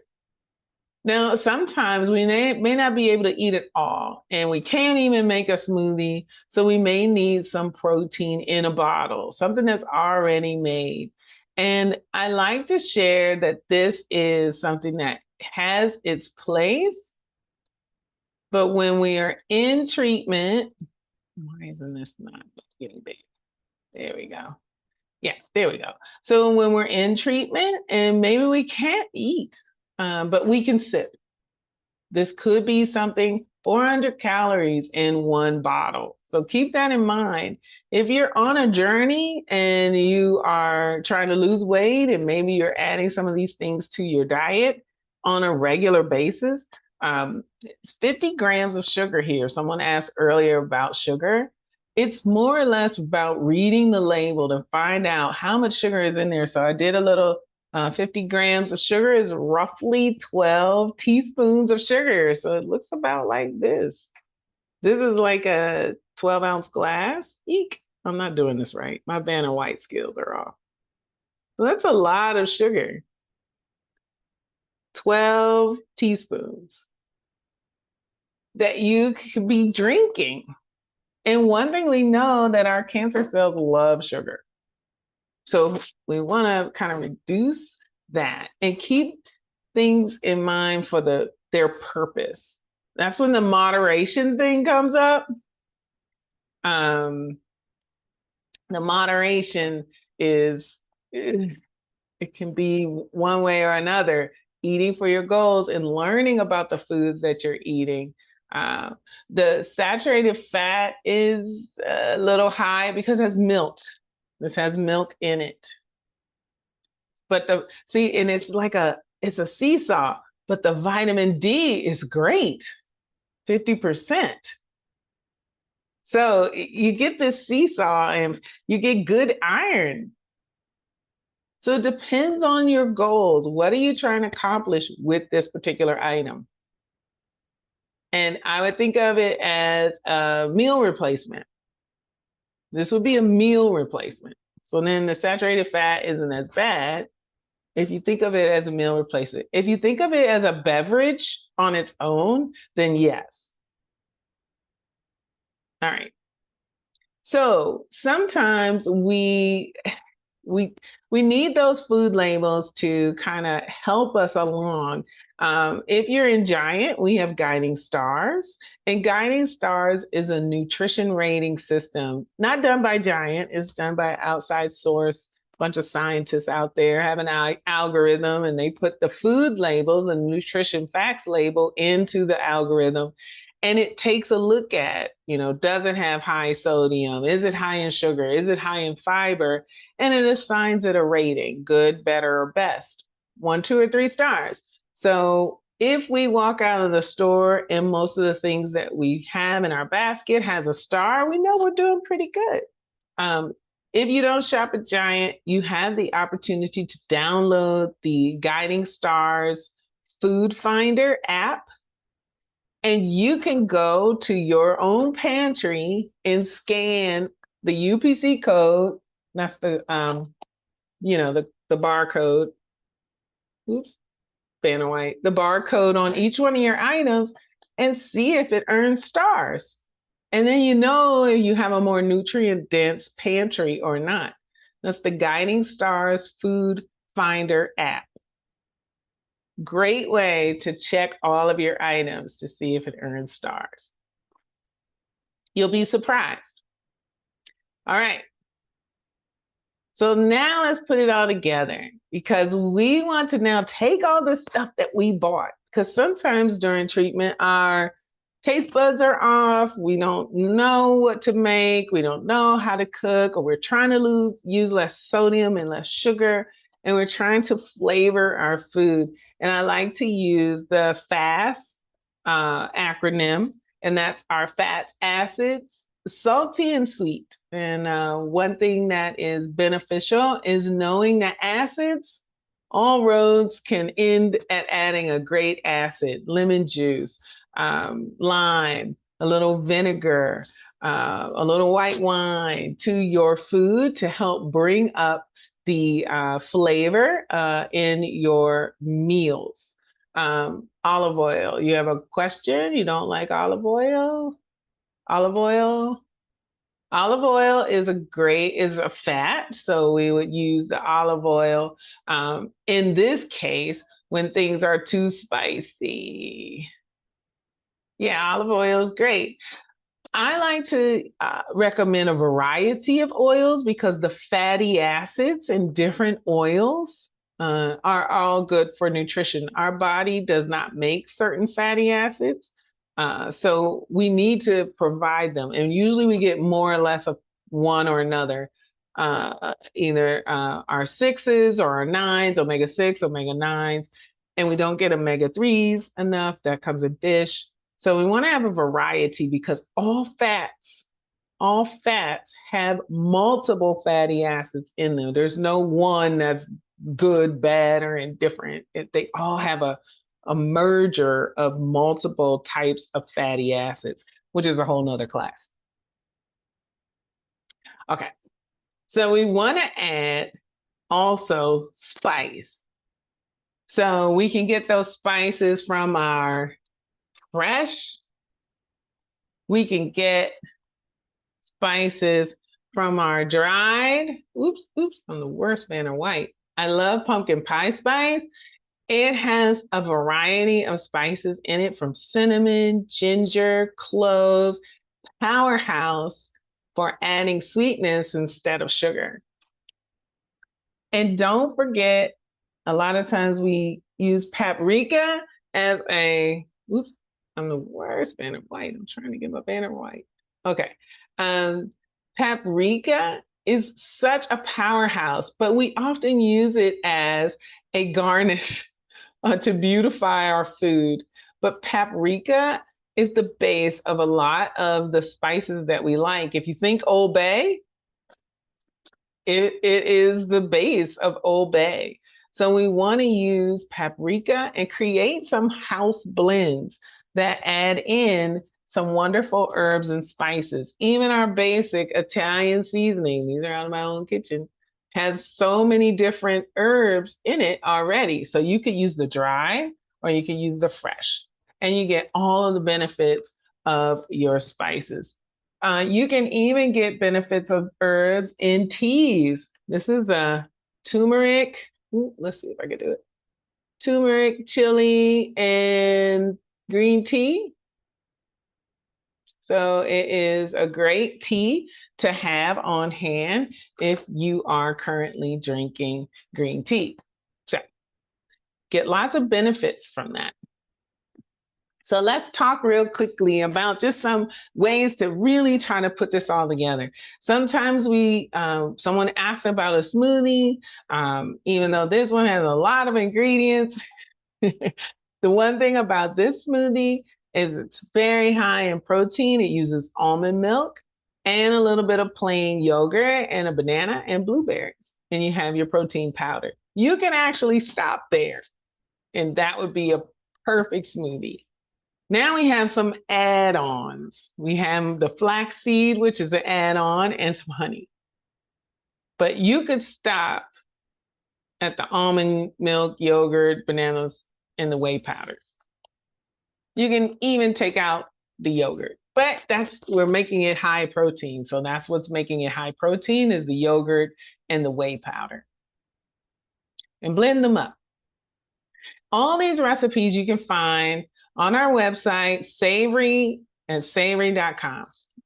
Now, sometimes we may not be able to eat it all, and we can't even make a smoothie. So we may need some protein in a bottle, something that's already made. And I like to share that this is something that has its place. But when we are in treatment, why isn't this not getting big? There we go. Yeah, there we go. So when we're in treatment and maybe we can't eat, but we can sip. This could be something 400 calories in one bottle. So keep that in mind. If you're on a journey and you are trying to lose weight and maybe you're adding some of these things to your diet on a regular basis, it's 50 grams of sugar here. Someone asked earlier about sugar. It's more or less about reading the label to find out how much sugar is in there. So I did a little 50 grams of sugar is roughly 12 teaspoons of sugar. So it looks about like this. This is like a 12-ounce glass. Eek. I'm not doing this right. My Vanna White skills are off. So that's a lot of sugar. 12 teaspoons that you could be drinking. And one thing we know that our cancer cells love sugar. So we want to kind of reduce that and keep things in mind for their purpose. That's when the moderation thing comes up. The moderation is, it can be one way or another, eating for your goals and learning about the foods that you're eating. The saturated fat is a little high because it has milk. This has milk in it. But and it's like it's a seesaw, but the vitamin D is great, 50%. So you get this seesaw and you get good iron. So it depends on your goals. What are you trying to accomplish with this particular item? And I would think of it as a meal replacement. This would be a meal replacement. So then the saturated fat isn't as bad if you think of it as a meal replacement. If you think of it as a beverage on its own, then yes. All right. So sometimes we need those food labels to kind of help us along. If you're in Giant, we have Guiding Stars, and Guiding Stars is a nutrition rating system, not done by Giant, it's done by outside source. A bunch of scientists out there have an algorithm, and they put the food label, the nutrition facts label, into the algorithm. And it takes a look at, does it have high sodium? Is it high in sugar? Is it high in fiber? And it assigns it a rating, good, better, or best, 1, 2, or 3 stars. So if we walk out of the store and most of the things that we have in our basket has a star, we know we're doing pretty good. If you don't shop at Giant, you have the opportunity to download the Guiding Stars Food Finder app. And you can go to your own pantry and scan the UPC code. That's the barcode. Oops, Vanna White. The barcode on each one of your items and see if it earns stars. And then if you have a more nutrient-dense pantry or not. That's the Guiding Stars Food Finder app. Great way to check all of your items to see if it earns stars. You'll be surprised. All right. So now let's put it all together, because we want to now take all the stuff that we bought, because sometimes during treatment, our taste buds are off. We don't know what to make. We don't know how to cook, or we're trying to use less sodium and less sugar, and we're trying to flavor our food. And I like to use the FAST acronym, and that's our fats, acids, salty, and sweet. And one thing that is beneficial is knowing that acids, all roads can end at adding a great acid, lemon juice, lime, a little vinegar, a little white wine to your food to help bring up the flavor in your meals. Olive oil. You have a question? You don't like olive oil? Olive oil? Olive oil is a fat, so we would use the olive oil in this case when things are too spicy. Yeah, olive oil is great. I like to recommend a variety of oils because the fatty acids in different oils are all good for nutrition. Our body does not make certain fatty acids, so we need to provide them. And usually we get more or less of one or another, either our sixes or our nines, omega-6, omega-9s, and we don't get omega-3s enough. That comes in fish. So we want to have a variety because all fats have multiple fatty acids in them. There's no one that's good, bad, or indifferent. They all have a merger of multiple types of fatty acids, which is a whole nother class. Okay, so we want to add also spice. So we can get those spices from our fresh. We can get spices from our dried. Oops, I'm the worst Vanna White. I love pumpkin pie spice. It has a variety of spices in it from cinnamon, ginger, cloves, powerhouse for adding sweetness instead of sugar. And don't forget, a lot of times we use paprika as a, oops, I'm the worst Vanna White. I'm trying to get my Vanna White. Okay. Paprika is such a powerhouse, but we often use it as a garnish to beautify our food. But paprika is the base of a lot of the spices that we like. If you think Old Bay, it is the base of Old Bay. So we want to use paprika and create some house blends that add in some wonderful herbs and spices. Even our basic Italian seasoning, these are out of my own kitchen, has so many different herbs in it already. So you could use the dry or you can use the fresh, and you get all of the benefits of your spices. You can even get benefits of herbs in teas. This is a turmeric. Let's see if I can do it. Turmeric, chili, and green tea. So it is a great tea to have on hand if you are currently drinking green tea. So get lots of benefits from that. So let's talk real quickly about just some ways to really try to put this all together. Sometimes someone asks about a smoothie, even though this one has a lot of ingredients. The one thing about this smoothie is it's very high in protein. It uses almond milk and a little bit of plain yogurt and a banana and blueberries. And you have your protein powder. You can actually stop there, and that would be a perfect smoothie. Now we have some add-ons. We have the flaxseed, which is an add-on, and some honey. But you could stop at the almond milk, yogurt, bananas, and the whey powder. You can even take out the yogurt, but we're making it high protein. So that's what's making it high protein is the yogurt and the whey powder. And blend them up. All these recipes you can find on our website, savory.com.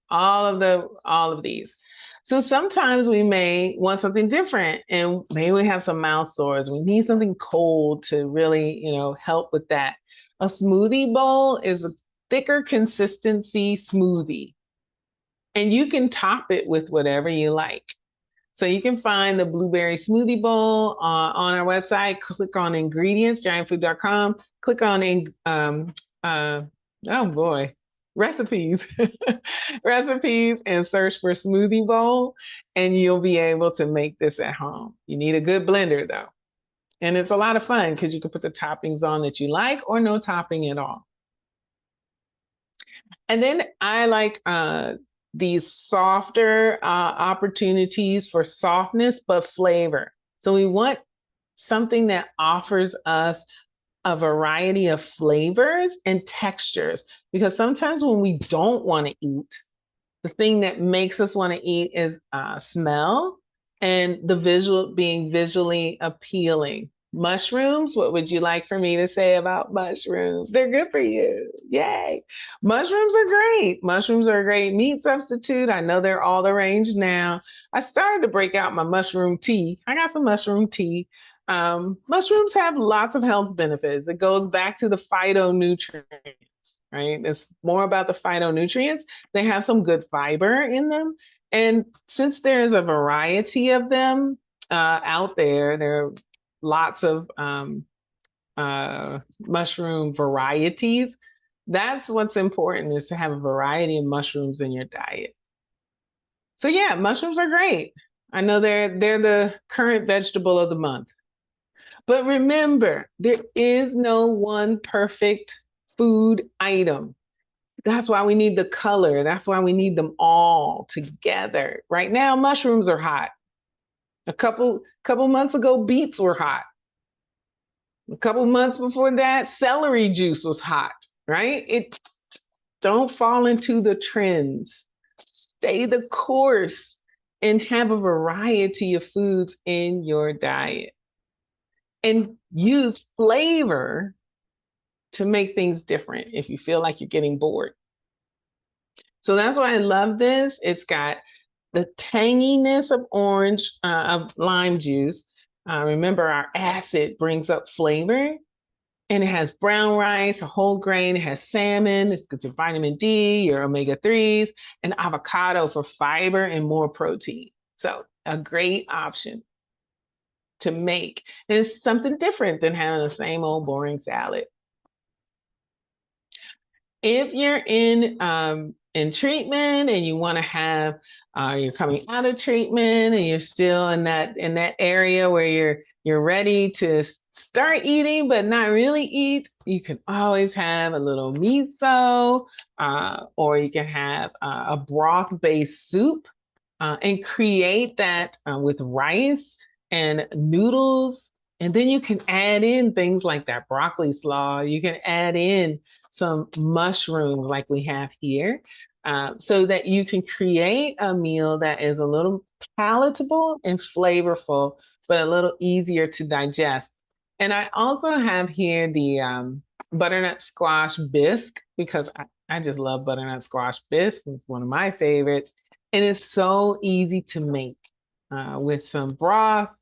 All of these. So sometimes we may want something different, and maybe we have some mouth sores. We need something cold to really, help with that. A smoothie bowl is a thicker consistency smoothie, and you can top it with whatever you like. So you can find the blueberry smoothie bowl on our website. Click on ingredients, giantfood.com. Click on recipes, recipes, and search for smoothie bowl, and you'll be able to make this at home. You need a good blender though. And it's a lot of fun because you can put the toppings on that you like or no topping at all. And then I like these softer opportunities for softness, but flavor. So we want something that offers us a variety of flavors and textures, because sometimes when we don't want to eat, the thing that makes us want to eat is smell and the visual, being visually appealing. Mushrooms, what would you like for me to say about mushrooms? They're good for you. Yay. Mushrooms are great. Mushrooms are a great meat substitute. I know they're all the rage now. I started to break out my mushroom tea. I got some mushroom tea. Mushrooms have lots of health benefits. It goes back to the phytonutrients, right? It's more about the phytonutrients. They have some good fiber in them. And since there's a variety of them out there, there are lots of mushroom varieties. That's what's important, is to have a variety of mushrooms in your diet. So yeah, mushrooms are great. I know they're the current vegetable of the month. But remember, there is no one perfect food item. That's why we need the color. That's why we need them all together. Right now, mushrooms are hot. A couple months ago, beets were hot. A couple months before that, celery juice was hot, right? Don't fall into the trends. Stay the course and have a variety of foods in your diet. And use flavor to make things different if you feel like you're getting bored. So that's why I love this. It's got the tanginess of of lime juice. Remember, our acid brings up flavor, and it has brown rice, a whole grain. It has salmon. It's got your vitamin D, your omega-3s, and avocado for fiber and more protein. So a great option to make. And it's something different than having the same old boring salad. If you're in treatment and you want to have you're coming out of treatment and you're still in that area where you're ready to start eating but not really eat, you can always have a little miso, or you can have a broth-based soup, and create that with rice and noodles. And then you can add in things like that broccoli slaw. You can add in some mushrooms like we have here, so that you can create a meal that is a little palatable and flavorful, but a little easier to digest. And I also have here the butternut squash bisque, because I just love butternut squash bisque. It's one of my favorites. And it's so easy to make with some broth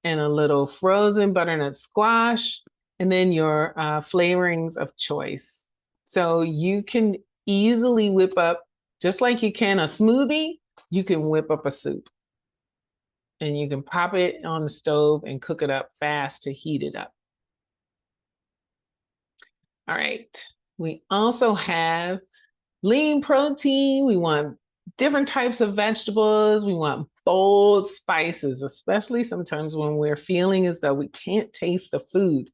and a little frozen butternut squash, and then your flavorings of choice. So you can easily whip up, just like you can a smoothie, you can whip up a soup. And you can pop it on the stove and cook it up fast to heat it up. All right. We also have lean protein. We want different types of vegetables. We want bold spices, especially sometimes when we're feeling as though we can't taste the food.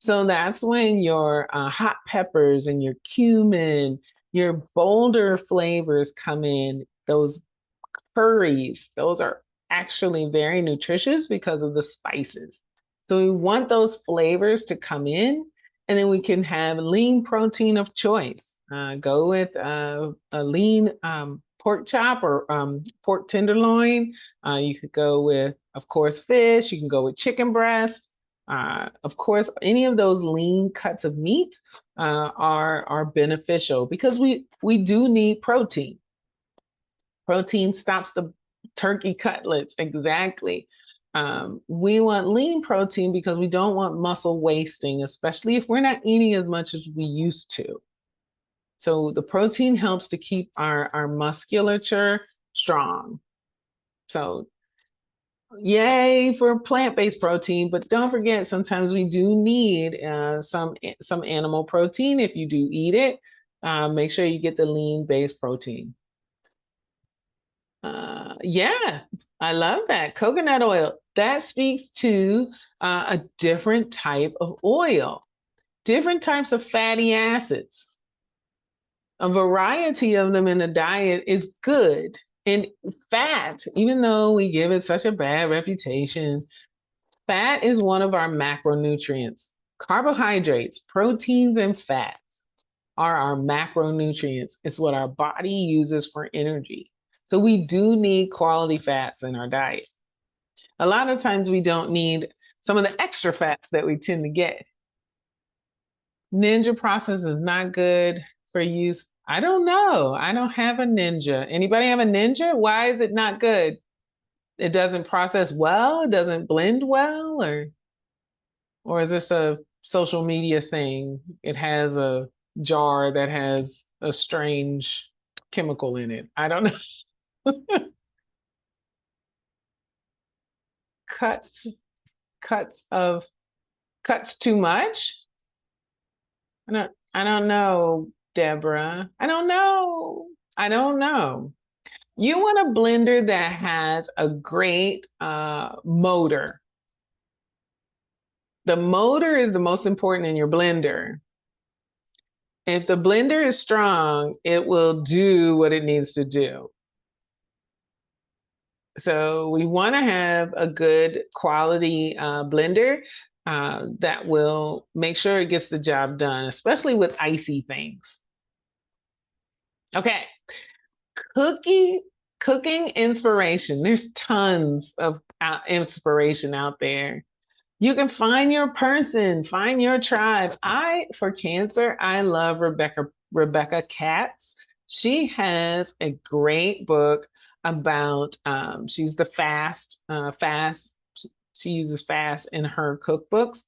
So that's when your hot peppers and your cumin, your bolder flavors come in. Those curries, those are actually very nutritious because of the spices. So we want those flavors to come in, and then we can have lean protein of choice. Go with a lean pork chop or pork tenderloin. You could go with, of course, fish. You can go with chicken breast. Of course, any of those lean cuts of meat are beneficial, because we do need protein. Protein stops the turkey cutlets, exactly. We want lean protein because we don't want muscle wasting, especially if we're not eating as much as we used to. So the protein helps to keep our musculature strong. So yay for plant-based protein, but don't forget, sometimes we do need some animal protein. If you do eat it, make sure you get the lean-based protein. Yeah, I love that. Coconut oil, that speaks to a different type of oil, different types of fatty acids. A variety of them in the diet is good. And fat, even though we give it such a bad reputation, fat is one of our macronutrients. Carbohydrates, proteins, and fats are our macronutrients. It's what our body uses for energy. So we do need quality fats in our diet. A lot of times we don't need some of the extra fats that we tend to get. Ninja process is not good for use. I don't know. I don't have a Ninja. Anybody have a Ninja? Why is it not good? It doesn't process well? It doesn't blend well? Or is this a social media thing? It has a jar that has a strange chemical in it. I don't know. Cuts, cuts of cuts too much? I don't know, Deborah. I don't know. I don't know. You want a blender that has a great motor. The motor is the most important in your blender. If the blender is strong, it will do what it needs to do. So we want to have a good quality blender that will make sure it gets the job done, especially with icy things. Okay, cooking inspiration. There's tons of inspiration out there. You can find your person, find your tribe. For cancer, I love Rebecca Katz. She has a great book about she's the fast. She uses fast in her cookbooks.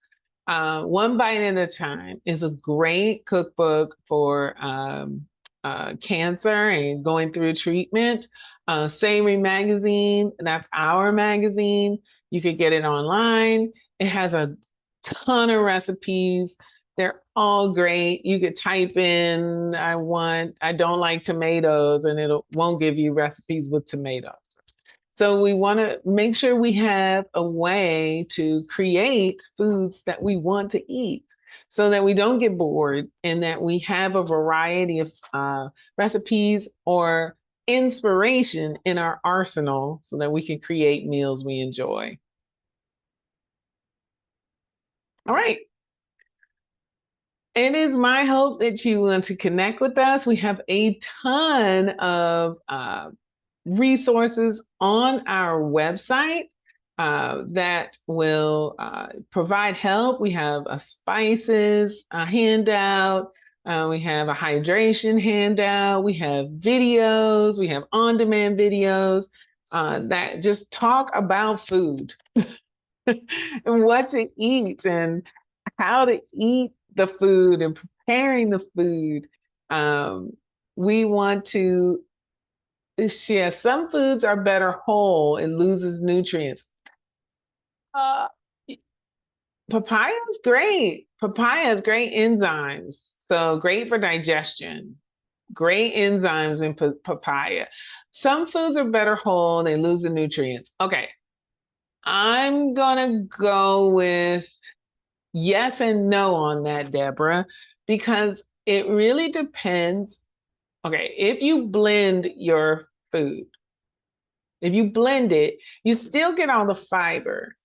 One Bite at a Time is a great cookbook for cancer and going through treatment. Savory Magazine, that's our magazine. You could get it online. It has a ton of recipes. They're all great. You could type in, I don't like tomatoes, and it won't give you recipes with tomatoes. So we want to make sure we have a way to create foods that we want to eat so that we don't get bored and that we have a variety of recipes or inspiration in our arsenal so that we can create meals we enjoy. All right. It is my hope that you want to connect with us. We have a ton of resources on our website that will provide help. We have a spices handout. We have a hydration handout. We have videos. We have on-demand videos that just talk about food and what to eat and how to eat the food and preparing the food. We want to share some foods are better whole and loses nutrients. Uh, Papaya is great. Papaya has great enzymes, so great for digestion. Great enzymes in papaya. Some foods are better whole, they lose the nutrients. Okay, I'm gonna go with yes and no on that, Deborah, because it really depends. Okay, if you blend your food, if you blend it, you still get all the fiber.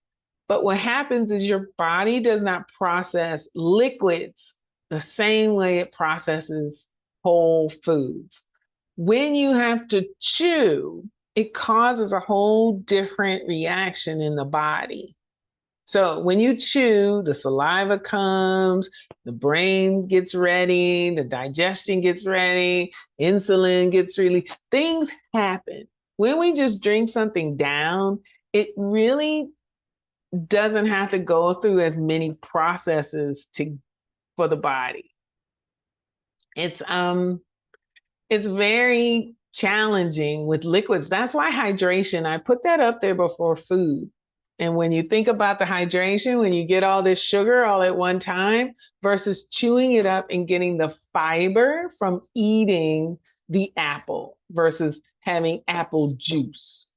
But what happens is your body does not process liquids the same way it processes whole foods. When you have to chew, it causes a whole different reaction in the body. So when you chew, the saliva comes, the brain gets ready, the digestion gets ready, insulin gets released, things happen. When we just drink something down, it really doesn't have to go through as many processes for the body. It's very challenging with liquids. That's why hydration, I put that up there before food. And when you think about the hydration, when you get all this sugar all at one time versus chewing it up and getting the fiber from eating the apple versus having apple juice.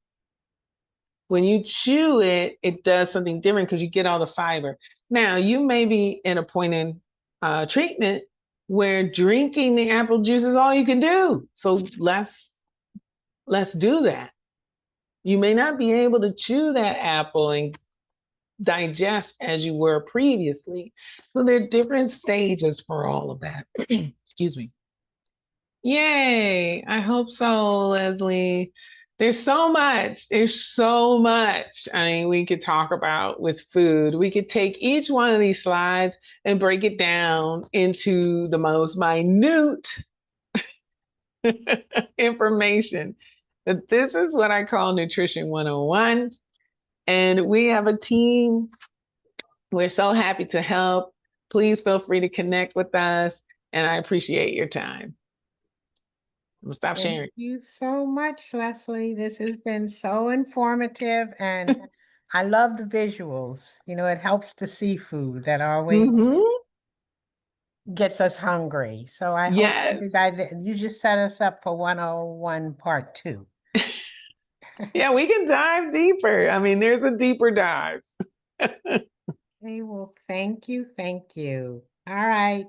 When you chew it, it does something different because you get all the fiber. Now, you may be in a point in treatment where drinking the apple juice is all you can do. So let's do that. You may not be able to chew that apple and digest as you were previously. So there are different stages for all of that. Excuse me. Yay. I hope so, Leslie. There's so much. There's so much. I mean, we could talk about with food. We could take each one of these slides and break it down into the most minute information. But this is what I call Nutrition 101. And we have a team. We're so happy to help. Please feel free to connect with us. And I appreciate your time. I'm gonna stop sharing. Thank you so much, Leslie. This has been so informative, and I love the visuals. You know, it helps to see food that always Mm-hmm. gets us hungry. So I hope Yes. everybody, you just set us up for 101 part 2. Yeah, we can dive deeper. I mean, there's a deeper dive. Okay, well, thank you. Thank you. All right.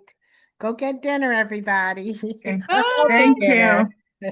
Go get dinner, everybody. Okay. A healthy Thank dinner. you.